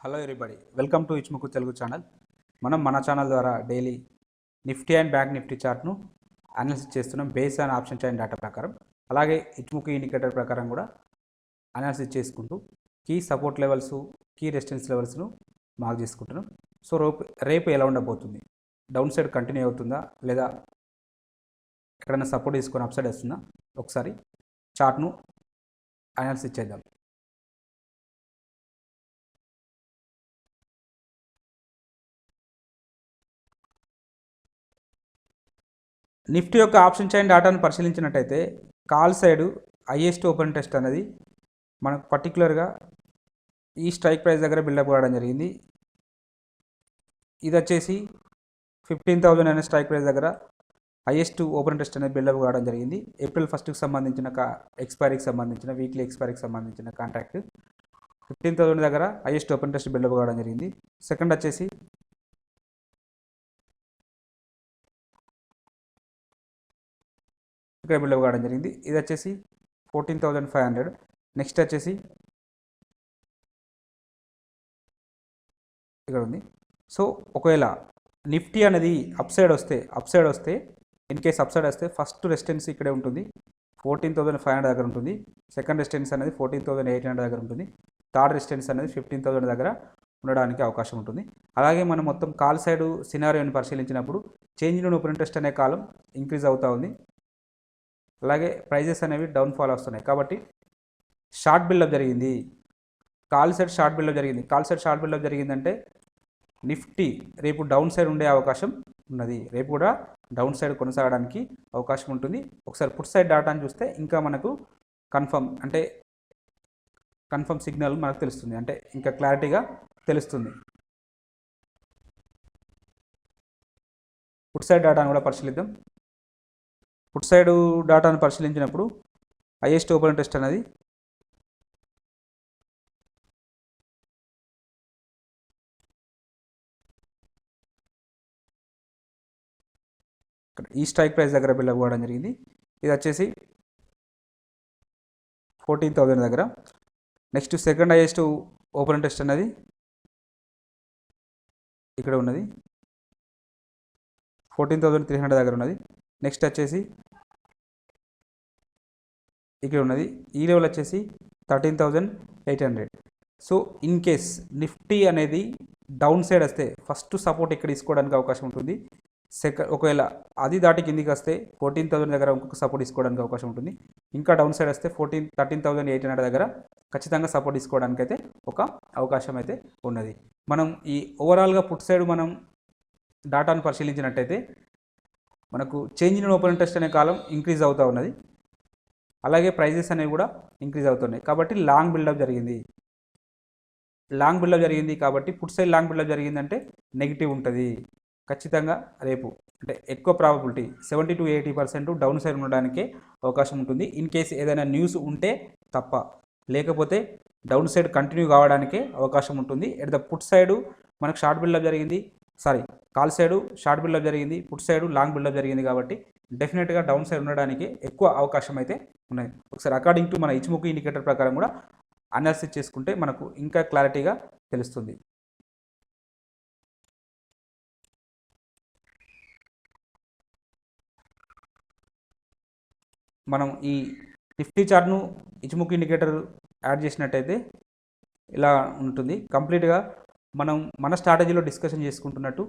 Hello everybody, welcome to ఇచ్ముకు తెలుగు channel. మన ఛానల్ ద్వారా daily Nifty and bank Nifty చార్ట్ను అనాలిసిస్ చేస్తున్నాం base and option chain data ప్రకారం. అలాగే ఇచ్ముకు ఇండికేటర్ ప్రకారం కూడా అనాలిసిస్ చేసుకుంటూ key support levels, key resistance లెవెల్స్ను మార్క్ చేసుకుంటున్నాం. సో రేపు ఎలా ఉండబోతుంది, డౌన్ సైడ్ కంటిన్యూ అవుతుందా లేదా ఎక్కడైనా సపోర్ట్ తీసుకొని అప్ సైడ్ వస్తుందా, ఒకసారి చార్ట్ను అనాలిసిస్ చేద్దాం. నిఫ్టీ యొక్క ఆప్షన్ చైన్ డేటాను పరిశీలించినట్టయితే call side highest open test అనేది మనకు పర్టికులర్గా ఈ స్ట్రైక్ ప్రైస్ దగ్గర బిల్డప్ కావడం జరిగింది. ఇది వచ్చేసి 15,000 అనే స్ట్రైక్ ప్రైస్ దగ్గర హైయెస్ట్ ఓపెన్ టెస్ట్ అనేది బిల్డప్ కావడం జరిగింది. ఏప్రిల్ 1కి సంబంధించిన ఎక్స్పైరీకి సంబంధించిన వీక్లీ ఎక్స్పైరీకి సంబంధించిన కాంట్రాక్ట్ 15,000 దగ్గర హైయెస్ట్ ఓపెన్ టెస్ట్ బిల్డప్ కావడం జరిగింది. సెకండ్ వచ్చేసి ఇక్కడ బిల్డప్ కావడం జరిగింది. ఇది వచ్చేసి 14,500. నెక్స్ట్ వచ్చేసి ఇక్కడ ఉంది. సో ఒకవేళ నిఫ్టీ అనేది అప్ సైడ్ వస్తే ఇన్ కేస్ అప్ సైడ్ వస్తే ఫస్ట్ రెసిస్టెన్స్ ఇక్కడే ఉంటుంది, 14,500 దగ్గర ఉంటుంది. సెకండ్ రెసిస్టెన్స్ అనేది 14,800 దగ్గర ఉంటుంది. థర్డ్ రెసిస్టెన్స్ అనేది 15,000 దగ్గర ఉండడానికి అవకాశం ఉంటుంది. అలాగే మనం మొత్తం కాల్ సైడ్ సినారియోని పరిశీలించినప్పుడు చేంజ్ ఇన్ ఓపెన్ ఇంట్రెస్ట్ అనే కాలం ఇంక్రీజ్ అవుతూ ఉంది. అలాగే ప్రైజెస్ అనేవి డౌన్ఫాల్ వస్తున్నాయి. కాబట్టి షార్ట్ బిల్డప్ జరిగింది, కాల్ సైడ్ షార్ట్ బిల్డప్ జరిగింది. కాల్ సైడ్ షార్ట్ బిల్డప్ జరిగిందంటే నిఫ్టీ రేపు డౌన్ సైడ్ ఉండే అవకాశం ఉన్నది. రేపు కూడా డౌన్ సైడ్ కొనసాగడానికి అవకాశం ఉంటుంది. ఒకసారి పుట్ సైడ్ డాటాను చూస్తే ఇంకా మనకు కన్ఫర్మ్ సిగ్నల్ మనకు తెలుస్తుంది, అంటే ఇంకా క్లారిటీగా తెలుస్తుంది. పుట్ సైడ్ డాటాను కూడా పరిశీలిద్దాం. పుట్ సైడ్ డాటాను పరిశీలించినప్పుడు హైయెస్ట్ ఓపెన్ టెస్ట్ అనేది ఈ స్ట్రైక్ ప్రైస్ దగ్గర బిల్డప్ అవ్వడం జరిగింది. ఇది వచ్చేసి 14,000 దగ్గర. Next second highest open test అనేది ఇక్కడ ఉన్నది, 14,300 దగ్గర ఉన్నది. నెక్స్ట్ వచ్చేసి ఇక్కడ ఉన్నది, ఈ లెవెల్ వచ్చేసి 13,800. సో ఇన్ కేస్ నిఫ్టీ అనేది డౌన్ సైడ్ వస్తే ఫస్ట్ సపోర్ట్ ఇక్కడ తీసుకోవడానికి అవకాశం ఉంటుంది. ఒకవేళ అది దాటి కిందికి వస్తే 14,000 దగ్గర ఇంకొక సపోర్ట్ తీసుకోవడానికి అవకాశం ఉంటుంది. ఇంకా డౌన్ సైడ్ వస్తే 13,800 దగ్గర ఖచ్చితంగా సపోర్ట్ తీసుకోవడానికి అయితే ఒక అవకాశం అయితే ఉన్నది. మనం ఈ ఓవరాల్గా పుట్ సైడ్ మనం డాటాను పరిశీలించినట్టయితే మనకు చేంజ్ ఇన్ ఓపెన్ ఇంట్రెస్ట్ అనే కాలం ఇంక్రీజ్ అవుతూ ఉన్నది. అలాగే ప్రైజెస్ అనేవి కూడా ఇంక్రీజ్ అవుతున్నాయి. కాబట్టి లాంగ్ బిల్డప్ జరిగింది కాబట్టి పుట్ సైడ్ లాంగ్ బిల్డప్ జరిగిందంటే నెగిటివ్ ఉంటుంది. ఖచ్చితంగా రేపు అంటే ఎక్కువ ప్రాబబిలిటీ 70 to 80% డౌన్ సైడ్ ఉండడానికే అవకాశం ఉంటుంది. ఇన్ కేసు ఏదైనా న్యూస్ ఉంటే తప్ప, లేకపోతే డౌన్ సైడ్ కంటిన్యూ కావడానికే అవకాశం ఉంటుంది. ఎట్ ద పుట్ సైడు మనకు షార్ట్ బిల్డప్ జరిగింది, కాల్ సైడు షార్ట్ బిల్డప్ జరిగింది, పుట్ సైడు లాంగ్ బిల్డప్ జరిగింది. కాబట్టి డెఫినెట్గా డౌన్ సైడ్ ఉండడానికి ఎక్కువ అవకాశం అయితే ఉన్నది. ఒకసారి అకార్డింగ్ టు మన ఇచ్ముకు ఇండికేటర్ ప్రకారం కూడా అనాలిసిస్ చేసుకుంటే మనకు ఇంకా క్లారిటీగా తెలుస్తుంది. మనం ఈ నిఫ్టీ చార్ట్ను ఇచ్ముకు ఇండికేటర్ యాడ్ చేసినట్టయితే ఇలా ఉంటుంది. కంప్లీట్గా మనం మన స్ట్రాటజీలో డిస్కషన్ చేసుకుంటున్నట్టు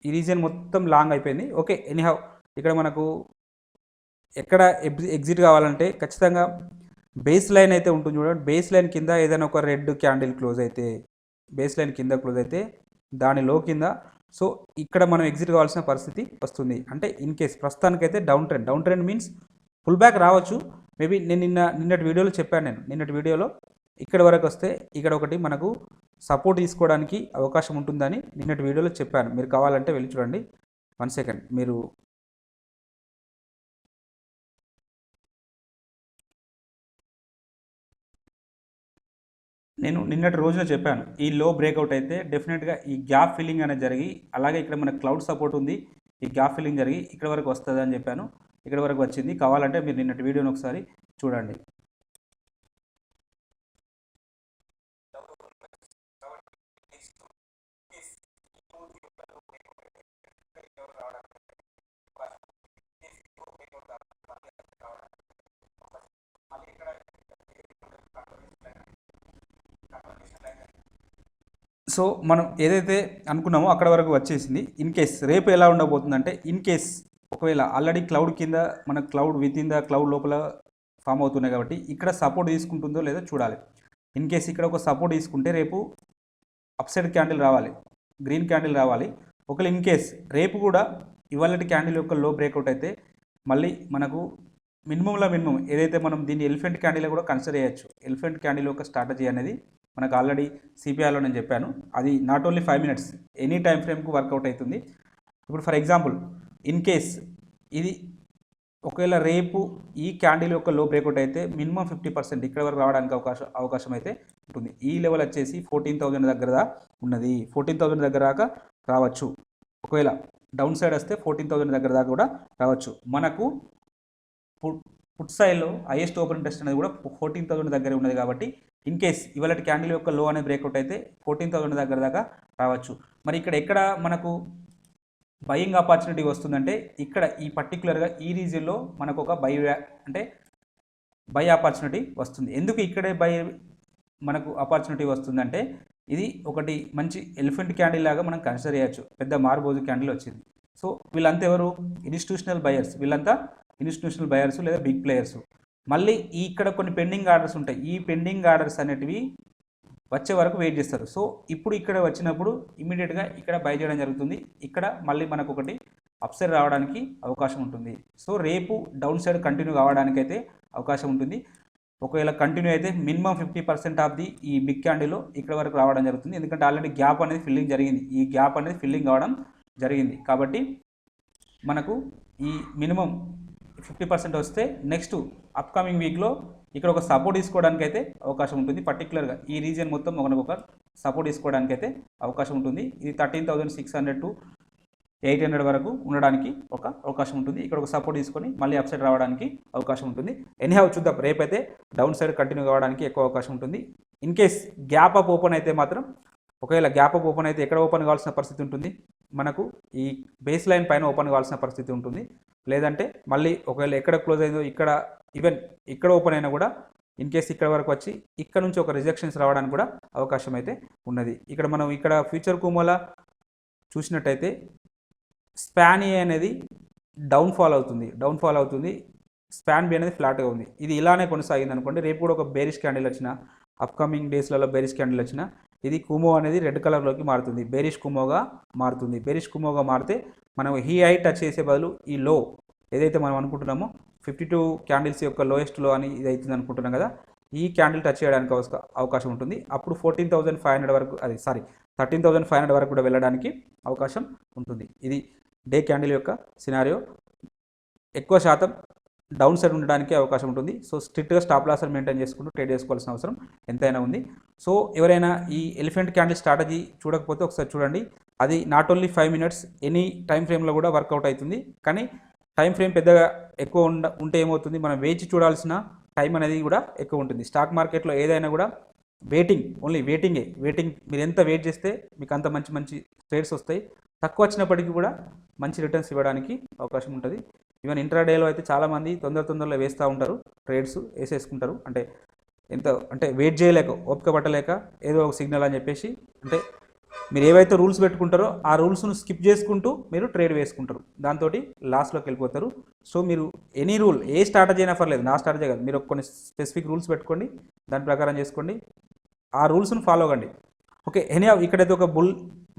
ఈ రీజన్ మొత్తం లాంగ్ అయిపోయింది. ఓకే, ఎనీహౌ ఇక్కడ మనకు ఎక్కడ ఎగ్జిట్ కావాలంటే ఖచ్చితంగా బేస్ లైన్ అయితే ఉంటుంది చూడండి. బేస్ లైన్ కింద ఏదైనా ఒక రెడ్ క్యాండిల్ క్లోజ్ అయితే, బేస్ లైన్ కింద క్లోజ్ అయితే దానిలో కింద, సో ఇక్కడ మనం ఎగ్జిట్ కావాల్సిన పరిస్థితి వస్తుంది. అంటే ఇన్ కేస్ ప్రస్తుతానికైతే down trend means pull back రావచ్చు. మేబీ నేను నిన్నటి వీడియోలో చెప్పాను. నిన్నటి వీడియోలో ఇక్కడ వరకు వస్తే ఇక్కడ ఒకటి మనకు సపోర్ట్ తీసుకోవడానికి అవకాశం ఉంటుందని నిన్నటి వీడియోలో చెప్పాను. మీరు కావాలంటే వెళ్ళి చూడండి. 1 సెకండ్. మీరు నేను నిన్నటి రోజున చెప్పాను, ఈ లో బ్రేక్అవుట్ అయితే డెఫినెట్గా ఈ గ్యాప్ ఫిల్లింగ్ అనేది జరిగి, అలాగే ఇక్కడ మనకు క్లౌడ్ సపోర్ట్ ఉంది, ఈ గ్యాప్ ఫిల్లింగ్ జరిగి ఇక్కడ వరకు వస్తుంది అని చెప్పాను. ఇక్కడ వరకు వచ్చింది. కావాలంటే మీరు నిన్నటి వీడియోని ఒకసారి చూడండి. సో మనం ఏదైతే అనుకున్నామో అక్కడ వరకు వచ్చేసింది. ఇన్ కేస్ రేపు ఎలా ఉండబోతుందంటే, ఇన్ కేస్ ఒకవేళ ఆల్రెడీ క్లౌడ్ కింద మన cloud with in the cloud లోపల ఫామ్ అవుతున్నాయి కాబట్టి ఇక్కడ సపోర్ట్ తీసుకుంటుందో లేదో చూడాలి. ఇన్ కేస్ ఇక్కడ ఒక సపోర్ట్ తీసుకుంటే రేపు అప్సైడ్ క్యాండిల్ రావాలి, గ్రీన్ క్యాండిల్ రావాలి. ఒకవేళ ఇన్ కేస్ రేపు కూడా ఇవాళటి క్యాండిల్ యొక్క లో బ్రేక్అవుట్ అయితే మళ్ళీ మనకు మినిమం ఏదైతే మనం దీన్ని ఎలిఫెంట్ క్యాండిల్ కూడా కన్సిడర్ చేయొచ్చు. ఎలిఫెంట్ క్యాండిల్ యొక్క స్ట్రాటజీ అనేది మనకు ఆల్రెడీ సిపిఐలో నేను చెప్పాను. అది not only 5 minutes, any time ఫ్రేమ్కు వర్కౌట్ అవుతుంది. ఇప్పుడు ఫర్ ఎగ్జాంపుల్ ఇన్ కేస్ ఇది ఒకవేళ రేపు ఈ క్యాండిల్ యొక్క లో బ్రేక్అవుట్ అయితే మినిమం 50% ఇక్కడ వరకు రావడానికి అవకాశం అయితే ఉంటుంది. ఈ లెవెల్ వచ్చేసి 14,000 దగ్గర ఉన్నది. 14,000 దగ్గర దాకా రావచ్చు. ఒకవేళ డౌన్ సైడ్ వస్తే 14,000 దగ్గర దాకా కూడా రావచ్చు. మనకు పుట్ సైడ్లో హైయెస్ట్ ఓపెన్ ఇంట్రెస్ట్ అనేది కూడా 14,000 దగ్గర ఉన్నది కాబట్టి ఇన్ కేస్ ఇవాళ క్యాండిల్ యొక్క లో అనే బ్రేక్అవుట్ అయితే 14,000 దగ్గర దాకా రావచ్చు. మరి ఎక్కడ మనకు బయింగ్ ఆపర్చునిటీ వస్తుందంటే ఇక్కడ ఈ పర్టికులర్గా ఈ రీజియన్లో మనకు ఒక బై ఆపర్చునిటీ వస్తుంది. ఎందుకు ఇక్కడే మనకు ఆపర్చునిటీ వస్తుందంటే ఇది ఒకటి మంచి ఎలిఫెంట్ క్యాండిల్ లాగా మనం కన్సిడర్ చేయొచ్చు. పెద్ద మార్బోజు క్యాండిల్ వచ్చింది. సో వీళ్ళంతా ఎవరు? Institutional buyers. వీళ్ళంతా ఇన్స్టిట్యూషనల్ బయర్స్ లేదా బిగ్ ప్లేయర్స్. మళ్ళీ ఇక్కడ కొన్ని పెండింగ్ ఆర్డర్స్ ఉంటాయి. ఈ పెండింగ్ ఆర్డర్స్ అనేటివి వచ్చే వరకు వెయిట్ చేస్తారు. సో ఇప్పుడు ఇక్కడ వచ్చినప్పుడు ఇమీడియట్గా ఇక్కడ బై చేయడం జరుగుతుంది. ఇక్కడ మళ్ళీ మనకు ఒకటి అప్ సైడ్ రావడానికి అవకాశం ఉంటుంది. సో రేపు డౌన్ సైడ్ కంటిన్యూ కావడానికైతే అవకాశం ఉంటుంది. ఒకవేళ కంటిన్యూ అయితే మినిమం 50% ఆఫ్ ది ఈ బిగ్ క్యాండిల్లో ఇక్కడ వరకు రావడం జరుగుతుంది. ఎందుకంటే ఆల్రెడీ గ్యాప్ అనేది ఫిల్లింగ్ జరిగింది. ఈ గ్యాప్ అనేది ఫిల్లింగ్ కావడం జరిగింది. కాబట్టి మనకు ఈ మినిమం 50% వస్తే నెక్స్ట్ అప్కమింగ్ వీక్లో ఇక్కడ ఒక సపోర్ట్ తీసుకోవడానికి అయితే అవకాశం ఉంటుంది. పర్టికులర్గా ఈ రీజియన్ మొత్తం మనకు ఒక సపోర్ట్ తీసుకోవడానికి అయితే అవకాశం ఉంటుంది. ఇది 13,600 to 800 వరకు ఉండడానికి ఒక అవకాశం ఉంటుంది. ఇక్కడ ఒక సపోర్ట్ తీసుకొని మళ్ళీ అప్ సైడ్ రావడానికి అవకాశం ఉంటుంది. ఎనీహౌ చూద్దాం, రేపైతే డౌన్ సైడ్ కంటిన్యూ కావడానికి ఎక్కువ అవకాశం ఉంటుంది. In case gap up open అయితే మాత్రం, ఒకవేళ గ్యాప్ అప్ ఓపెన్ అయితే ఎక్కడ ఓపెన్ కావాల్సిన పరిస్థితి ఉంటుంది? మనకు ఈ బేస్ లైన్ పైన ఓపెన్ కావాల్సిన పరిస్థితి ఉంటుంది. లేదంటే మళ్ళీ ఒకవేళ ఎక్కడ క్లోజ్ అయిందో ఇక్కడ ఈవెన్ ఇక్కడ ఓపెన్ అయినా కూడా ఇన్ కేస్ ఇక్కడ వరకు వచ్చి ఇక్కడ నుంచి ఒక రిజెక్షన్స్ రావడానికి కూడా అవకాశం అయితే ఉన్నది. ఇక్కడ మనం ఇక్కడ ఫ్యూచర్ కుమోల చూసినట్టయితే స్పాన్ ఏ అనేది డౌన్ఫాల్ అవుతుంది. స్పాన్ బి అనేది ఫ్లాట్గా ఉంది. ఇది ఇలానే కొనసాగింది అనుకోండి, రేపు కూడా ఒక బేరిష్ క్యాండిల్ వచ్చిన, అప్కమింగ్ డేస్లలో బేరిష్ క్యాండిల్ వచ్చిన, ఇది కుమో అనేది రెడ్ కలర్లోకి మారుతుంది, బేరిష్ కుమోగా మారుతుంది. బేరిష్ కుమోగా మారితే మనం ఈ హై టచ్ చేసే బదులు ఈ లో ఏదైతే మనం అనుకుంటున్నామో 52 క్యాండిల్స్ యొక్క లోయెస్ట్ లో అని ఇది అవుతుంది అనుకుంటున్నాం కదా, ఈ క్యాండిల్ టచ్ చేయడానికి అవకాశం ఉంటుంది. అప్పుడు 14,500 వరకు 13,500 వరకు కూడా వెళ్ళడానికి అవకాశం ఉంటుంది. ఇది డే క్యాండిల్ యొక్క సినారియో. ఎక్కువ శాతం డౌన్ సైడ్ ఉండడానికి అవకాశం ఉంటుంది. సో స్ట్రిక్ట్గా స్టాప్ లాస్ మెయింటైన్ చేసుకుంటూ ట్రేడ్ చేసుకోవాల్సిన అవసరం ఎంతైనా ఉంది. సో ఎవరైనా ఈ ఎలిఫెంట్ క్యాండిల్ స్ట్రాటజీ చూడకపోతే ఒకసారి చూడండి. అది not only 5 minutes, any time ఫ్రేమ్లో కూడా వర్కౌట్ అవుతుంది. కానీ టైం ఫ్రేమ్ పెద్దగా ఎక్కువ ఉంటే ఏమవుతుంది, మనం వేచి చూడాల్సిన టైం అనేది కూడా ఎక్కువ ఉంటుంది. స్టాక్ మార్కెట్లో ఏదైనా కూడా ఓన్లీ వెయిటింగ్. మీరు ఎంత వెయిట్ చేస్తే మీకు అంత మంచి ట్రేడ్స్ వస్తాయి. తక్కువ వచ్చినప్పటికీ కూడా మంచి రిటర్న్స్ ఇవ్వడానికి అవకాశం ఉంటుంది. ఈవెన్ ఇంట్రాడేలో అయితే చాలామంది తొందరలో వేస్తూ ఉంటారు, ట్రేడ్స్ వేసేసుకుంటారు. అంటే వెయిట్ చేయలేక, ఓపిక పట్టలేక ఏదో ఒక సిగ్నల్ అని చెప్పేసి, అంటే మీరు ఏవైతే రూల్స్ పెట్టుకుంటారో ఆ రూల్స్ను స్కిప్ చేసుకుంటూ మీరు ట్రేడ్ వేసుకుంటారు. దాంతో లాస్లోకి వెళ్ళిపోతారు. సో మీరు ఎనీ రూల్, ఏ స్ట్రాటజీ అయినా పర్లేదు, నా స్ట్రాటజీ కాదు, మీరు కొన్ని స్పెసిఫిక్ రూల్స్ పెట్టుకోండి, దాని ప్రకారం చేసుకోండి, ఆ రూల్స్ను ఫాలో అవ్వండి. ఓకే, ఇక్కడైతే ఒక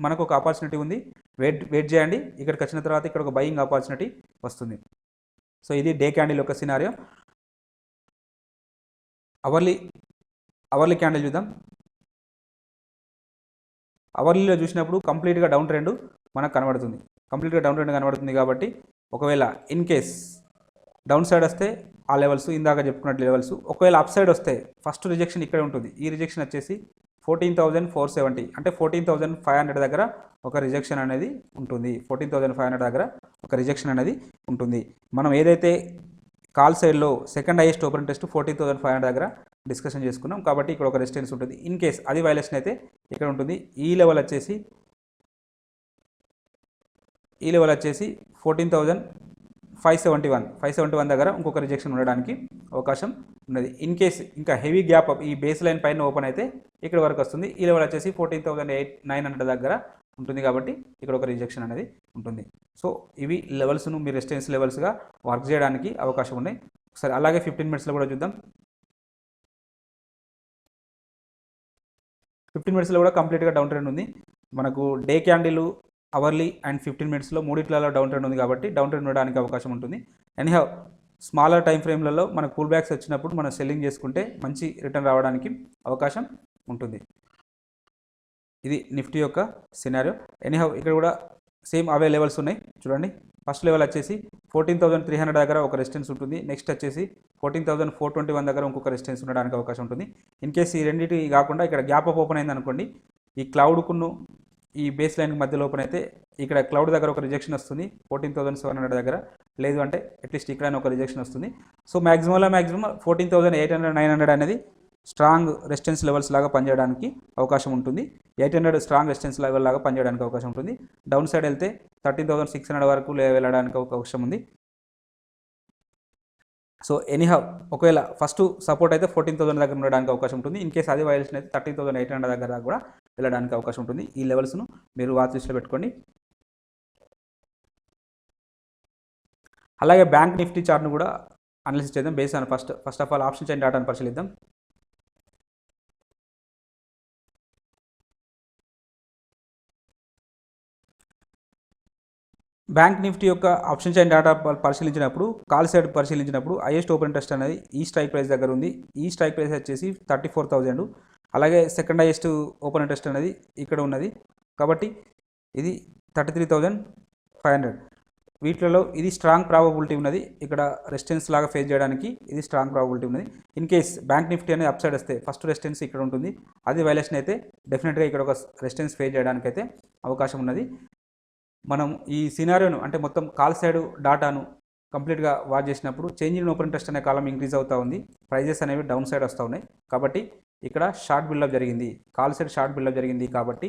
మనకు ఒక ఆపర్చునిటీ ఉంది, వెయిట్ చేయండి. ఇక్కడికి వచ్చిన తర్వాత ఇక్కడ ఒక బయింగ్ ఆపర్చునిటీ వస్తుంది. సో ఇది డే క్యాండిల్ యొక్క సినారియో. అవర్లీ క్యాండిల్ చూద్దాం. అవర్లీలో చూసినప్పుడు కంప్లీట్గా డౌన్ ట్రెండ్ మనకు కనబడుతుంది. కాబట్టి ఒకవేళ ఇన్ కేస్ డౌన్ సైడ్ వస్తే ఆ లెవెల్స్ ఇందాక చెప్పుకున్నట్టు లెవెల్స్, ఒకవేళ అప్ సైడ్ వస్తే ఫస్ట్ రిజెక్షన్ ఇక్కడే ఉంటుంది. ఈ రిజెక్షన్ వచ్చేసి 14,470, అంటే 14,500 దగ్గర ఒక రిజెక్షన్ అనేది ఉంటుంది. 14,500 దగ్గర ఒక రిజెక్షన్ అనేది ఉంటుంది. మనం ఏదైతే కాల్ సైడ్లో సెకండ్ హైయెస్ట్ ఓపెన్ ఇంట్రెస్ట్ 14,500 దగ్గర డిస్కషన్ చేసుకున్నాం. కాబట్టి ఇక్కడ ఒక రెసిస్టెన్స్ ఉంటుంది. ఇన్ కేస్ అది వైలేషన్ అయితే ఇక్కడ ఉంటుంది. ఈ లెవెల్ వచ్చేసి 14,571 దగ్గర ఇంకొక రిజెక్షన్ ఉండడానికి అవకాశం ఉన్నది. ఇన్ కేస్ ఇంకా హెవీ గ్యాప్ అప్ ఈ బేస్ లైన్ పైన ఓపెన్ అయితే ఇక్కడ వరకు వస్తుంది. ఈ లెవెల్ వచ్చేసి 14,900 దగ్గర ఉంటుంది కాబట్టి ఇక్కడ ఒక రిజెక్షన్ అనేది ఉంటుంది. సో ఇవి లెవెల్స్ను మీరు రెసిస్టెన్స్ లెవెల్స్గా వర్క్ చేయడానికి అవకాశం ఉన్నాయి. సరే, అలాగే 15 మినిట్స్లో కూడా చూద్దాం. 15 మినిట్స్లో కూడా కంప్లీట్గా డౌన్ ట్రెండ్ ఉంది. మనకు డే క్యాండిల్, అవర్లీ అండ్ 15 మినిట్స్లో మూడిట్లలో డౌన్ ట్రెండ్ ఉంది కాబట్టి డౌన్ ట్రెండ్ ఉండడానికి అవకాశం ఉంటుంది. ఎనీహౌ స్మాలర్ టైం ఫ్రేమ్లలో మనకు పుల్ బ్యాక్స్ వచ్చినప్పుడు మనం సెల్లింగ్ చేసుకుంటే మంచి రిటర్న్ రావడానికి అవకాశం ఉంటుంది. ఇది నిఫ్టీ యొక్క సినారియో. ఎనీహౌ ఇక్కడ కూడా సేమ్ అవే లెవెల్స్ ఉన్నాయి చూడండి. ఫస్ట్ లెవెల్ వచ్చేసి 14,300 దగ్గర ఒక రెసిస్టెన్స్ ఉంటుంది. నెక్స్ట్ వచ్చేసి 14,421 దగ్గర ఇంకొక రెసిస్టెన్స్ ఉండడానికి అవకాశం ఉంటుంది. ఇన్ కేసు ఈ రెండింటి కాకుండా ఇక్కడ గ్యాప్ అప్ ఓపెన్ అయింది అనుకోండి, ఈ క్లౌడ్కును ఈ బేస్ లైన్కి మధ్యలో ఓపెన్ అయితే ఇక్కడ క్లౌడ్ దగ్గర ఒక రిజెక్షన్ వస్తుంది 14,700 దగ్గర, లేదు అంటే అట్లీస్ట్ ఇక్కడ ఒక రిజెక్షన్ వస్తుంది. సో మ్యాక్సిమం 14,800 900 అనేది స్ట్రాంగ్ రెసిస్టెన్స్ లెవెల్స్ లాగా పనిచేయడానికి అవకాశం ఉంటుంది. 800 స్ట్రాంగ్ రెసిస్టెన్స్ లెవెల్ లాగా పనిచేయడానికి అవకాశం ఉంటుంది. డౌన్ సైడ్ వెళ్తే 13,600 వరకు వెళ్ళడానికి అవకాశం ఉంది. సో ఎనీహౌ ఒకవేళ ఫస్ట్ సపోర్ట్ అయితే 14,000 దగ్గర ఉండడానికి అవకాశం ఉంటుంది. ఇన్ కేసు అది వైలేషన్ అయితే 13,800 దగ్గర కూడా వెళ్ళడానికి అవకాశం ఉంటుంది. ఈ లెవెల్స్ను మీరు వాచ్ లిస్ట్లో పెట్టుకోండి. అలాగే బ్యాంక్ నిఫ్టీ చార్ట్ను కూడా అనాలిసిస్ చేద్దాం. Base on first of all option chain డేటాను పరిశీలిద్దాం. బ్యాంక్ నిఫ్టీ యొక్క ఆప్షన్ చైన్ డేటా పరిశీలించినప్పుడు, కాల్ సైడ్ పరిశీలించినప్పుడు హైయెస్ట్ ఓపెన్ ఇంట్రెస్ట్ అనేది ఈ స్ట్రైక్ ప్రైస్ దగ్గర ఉంది. ఈ స్ట్రైక్ ప్రైస్ వచ్చేసి 34,000. అలాగే సెకండ్ హైయెస్ట్ ఓపెన్ ఇంట్రెస్ట్ అనేది ఇక్కడ ఉన్నది కాబట్టి ఇది 33,500. వీటిలో ఇది స్ట్రాంగ్ ప్రాబబిలిటీ ఉన్నది. ఇక్కడ రెసిస్టెన్స్ లాగా ఫేస్ చేయడానికి ఇది స్ట్రాంగ్ ప్రాబబిలిటీ ఉన్నది. ఇన్ కేస్ బ్యాంక్ నిఫ్టీ అనేది అప్ సైడ్ వస్తే ఫస్ట్ రెసిస్టెన్స్ ఇక్కడ ఉంటుంది. అది వైలేషన్ అయితే డెఫినెట్గా ఇక్కడ ఒక రెసిస్టెన్స్ ఫేస్ చేయడానికి అయితే అవకాశం ఉన్నది. మనం ఈ సినారియోను అంటే మొత్తం కాల్ సైడ్ డాటాను కంప్లీట్గా వాచ్ చేసినప్పుడు చేంజ్ ఇన్ ఓపెన్ ఇంట్రెస్ట్ అనే కాలం ఇంక్రీజ్ అవుతూ ఉంది, ప్రైజెస్ అనేవి డౌన్ సైడ్ వస్తూ ఉన్నాయి. కాబట్టి ఇక్కడ షార్ట్ బిల్డప్ జరిగింది, కాల్ సైడ్ షార్ట్ బిల్డప్ జరిగింది. కాబట్టి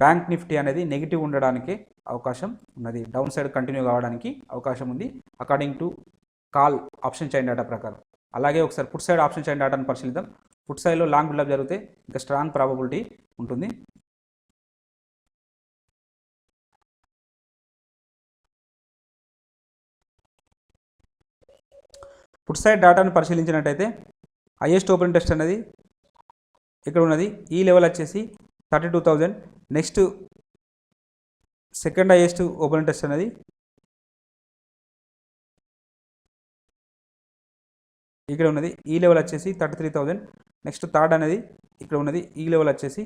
బ్యాంక్ నిఫ్టీ అనేది నెగిటివ్ ఉండడానికి అవకాశం ఉన్నది, డౌన్ సైడ్ కంటిన్యూ కావడానికి అవకాశం ఉంది according to call option chain data ప్రకారం. అలాగే ఒకసారి పుట్ సైడ్ ఆప్షన్ చైన్ డేటాను పరిశీలిద్దాం. పుట్ సైడ్లో లాంగ్ బిల్డప్ జరిగితే ఇంకా స్ట్రాంగ్ ప్రాబబిలిటీ ఉంటుంది. పుట్ సైడ్ డేటాను పరిశీలించినట్టయితే హైయెస్ట్ ఓపెన్ ఇంట్రెస్ట్ అనేది ఇక్కడ ఉన్నది. ఈ లెవెల్ వచ్చేసి 32,000. Next second highest open interest అనేది ఇక్కడ ఉన్నది. ఈ లెవెల్ వచ్చేసి 33,000. నెక్స్ట్ థర్డ్ అనేది ఇక్కడ ఉన్నది. ఈ లెవెల్ వచ్చేసి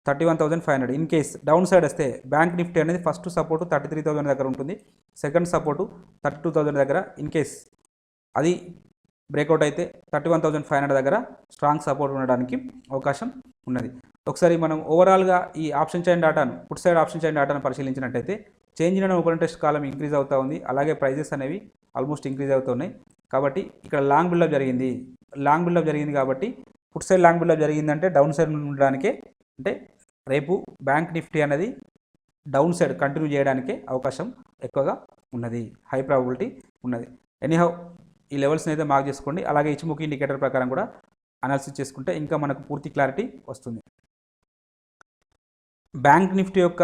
31,500. ఇన్ కేస్ డౌన్ సైడ్ వస్తే బ్యాంక్ నిఫ్టీ అనేది ఫస్ట్ సపోర్టు 33,000 దగ్గర ఉంటుంది, సెకండ్ సపోర్టు 32,000 దగ్గర. ఇన్ కేస్ అది బ్రేక్అవుట్ అయితే 31,500 దగ్గర స్ట్రాంగ్ సపోర్ట్ ఉండడానికి అవకాశం ఉన్నది. ఒకసారి మనం ఓవరాల్గా ఈ ఆప్షన్ చైన్ డేటాను, పుట్ సైడ్ ఆప్షన్ చైన్ డేటాను పరిశీలించినట్టయితే చేంజ్ ఇన్ ఓపెన్ ఇంట్రెస్ట్ కాలం ఇంక్రీజ్ అవుతూ ఉంది. అలాగే ప్రైజెస్ అనేవి ఆల్మోస్ట్ ఇంక్రీజ్ అవుతున్నాయి. కాబట్టి ఇక్కడ లాంగ్ బిల్డప్ జరిగింది కాబట్టి పుట్ సైడ్ లాంగ్ బిల్డప్ జరిగిందంటే డౌన్ సైడ్ ఉండడానికే, అంటే రేపు బ్యాంక్ నిఫ్టీ అనేది డౌన్ సైడ్ కంటిన్యూ చేయడానికే అవకాశం ఎక్కువగా ఉన్నది, హై ప్రాబబిలిటీ ఉన్నది. ఎనీహౌ ఈ లెవెల్స్ని అయితే మార్క్ చేసుకోండి. అలాగే ఇచ్చిముఖి ఇండికేటర్ ప్రకారం కూడా అనాలిసిస్ చేసుకుంటే ఇంకా మనకు పూర్తి క్లారిటీ వస్తుంది. బ్యాంక్ నిఫ్టీ యొక్క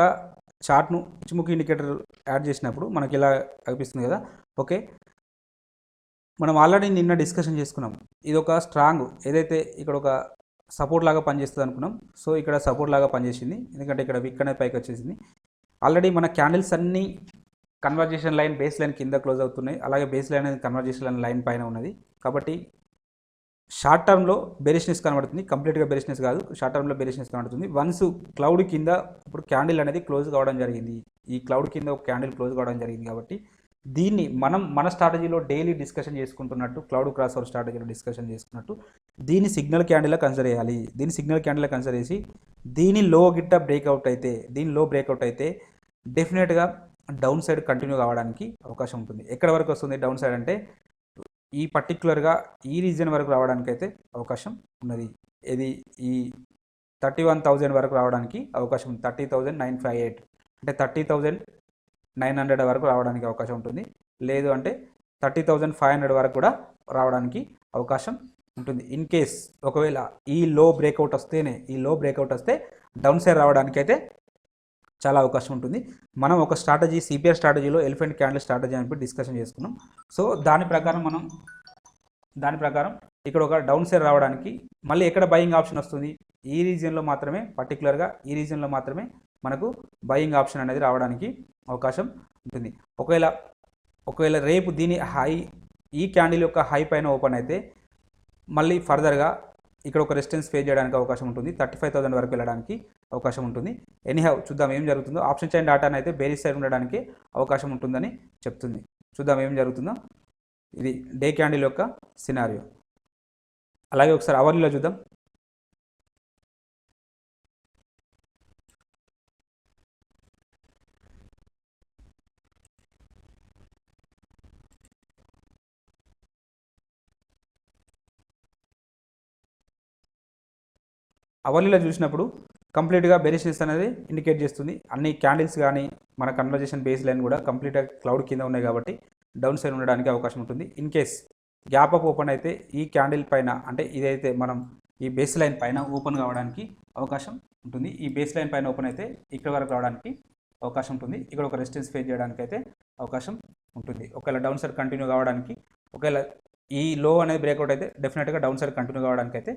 చార్ట్ను ఇచ్చిముఖి ఇండికేటర్ యాడ్ చేసినప్పుడు మనకి ఇలా కనిపిస్తుంది కదా. ఓకే, మనం ఆల్రెడీ నిన్న డిస్కషన్ చేసుకున్నాం. ఇది ఒక స్ట్రాంగ్ ఏదైతే ఇక్కడ ఒక సపోర్ట్ లాగా పనిచేస్తుంది అనుకున్నాం. సో ఇక్కడ సపోర్ట్ లాగా పనిచేసింది, ఎందుకంటే ఇక్కడ విక్ అనేది పైకి వచ్చేసింది. ఆల్రెడీ మన క్యాండిల్స్ అన్నీ కన్వర్జేషన్ లైన్, బేస్ లైన్ కింద క్లోజ్ అవుతున్నాయి. అలాగే బేస్ లైన్ అనేది కన్వర్జేషన్ లైన్ పైన ఉన్నది. కాబట్టి షార్ట్ టర్మ్లో బెరిష్నెస్ కనబడుతుంది, కంప్లీట్గా బెరిష్నెస్ కాదు, షార్ట్ టర్మ్లో బెరిష్నెస్ కనబడుతుంది. వన్స్ క్లౌడ్ కింద ఇప్పుడు క్యాండిల్ అనేది క్లోజ్ కావడం జరిగింది, ఈ క్లౌడ్ కింద ఒక క్యాండిల్ క్లోజ్ కావడం జరిగింది. కాబట్టి దీన్ని మనం మన స్ట్రాటజీలో డైలీ డిస్కషన్ చేసుకుంటున్నట్టు, క్లౌడ్ క్రాస్ ఓవర్ స్ట్రాటజీలో డిస్కషన్ చేసుకున్నట్టు దీన్ని సిగ్నల్ క్యాండిల్లా కన్సిడర్ చేయాలి. దీన్ని సిగ్నల్ క్యాండిల్లా కన్సిడర్ చేసి దీని లో గిట్ట బ్రేక్అవుట్ అయితే డెఫినెట్గా డౌన్ సైడ్ కంటిన్యూ కావడానికి అవకాశం ఉంటుంది. ఎక్కడ వరకు వస్తుంది డౌన్ సైడ్ అంటే ఈ పర్టిక్యులర్గా ఈ రీజియన్ వరకు రావడానికి అయితే అవకాశం ఉన్నది. ఇది ఈ 31,000 వరకు రావడానికి అవకాశం ఉంది. 30,958 అంటే 30,900 వరకు రావడానికి అవకాశం ఉంటుంది. లేదు అంటే 30,500 వరకు కూడా రావడానికి అవకాశం ఉంటుంది. ఇన్ కేస్ ఒకవేళ ఈ లో బ్రేక్అవుట్ వస్తే డౌన్ సైడ్ రావడానికి అయితే చాలా అవకాశం ఉంటుంది. మనం ఒక స్ట్రాటజీ సిపిఆర్ స్ట్రాటజీలో ఎలిఫెంట్ క్యాండిల్ స్ట్రాటజీ అని డిస్కషన్ చేసుకున్నాం. సో దాని ప్రకారం ఇక్కడ ఒక డౌన్ సైడ్ రావడానికి మళ్ళీ ఎక్కడ బయింగ్ ఆప్షన్ వస్తుంది, ఈ రీజియన్లో మాత్రమే, పర్టికులర్గా ఈ రీజియన్లో మాత్రమే మనకు బయింగ్ ఆప్షన్ అనేది రావడానికి అవకాశం ఉంటుంది. ఒకవేళ రేపు ఈ క్యాండిల్ యొక్క హై పైన ఓపెన్ అయితే మళ్ళీ ఫర్దర్గా ఇక్కడ ఒక రెసిస్టెన్స్ ఫేస్ చేయడానికి అవకాశం ఉంటుంది. 35,000 వరకు వెళ్ళడానికి అవకాశం ఉంటుంది. ఎనీహౌ చూద్దాం ఏం జరుగుతుందో. ఆప్షన్ చైన్ డాటాను అయితే బేరిష్ సైడ్ ఉండడానికి అవకాశం ఉంటుందని చెప్తుంది. చూద్దాం ఏం జరుగుతుందో. ఇది డే క్యాండిల్ యొక్క సినారియో. అలాగే ఒకసారి అవర్లీలో చూద్దాం. అవర్లీలో చూసినప్పుడు కంప్లీట్గా బెరిషియస్ అనేది ఇండికేట్ చేస్తుంది. అన్ని క్యాండిల్స్ కానీ మన కన్వర్జేషన్ బేస్ లైన్ కూడా కంప్లీట్గా క్లౌడ్ కింద ఉన్నాయి కాబట్టి డౌన్ సైడ్ ఉండడానికి అవకాశం ఉంటుంది. In case gap up open అయితే ఈ క్యాండిల్ పైన, అంటే ఇదైతే మనం ఈ బేస్ లైన్ పైన ఓపెన్ కావడానికి అవకాశం ఉంటుంది. ఈ బేస్ లైన్ పైన ఓపెన్ అయితే ఇక్కడ వరకు రావడానికి అవకాశం ఉంటుంది. ఇక్కడ ఒక రెసిస్టెన్స్ ఫేస్ చేయడానికి అయితే అవకాశం ఉంటుంది. ఒకవేళ డౌన్ సైడ్ కంటిన్యూ కావడానికి, ఒకవేళ ఈ లో అనేది బ్రేక్అవుట్ అయితే డెఫినెట్గా డౌన్ సైడ్ కంటిన్యూ కావడానికి అయితే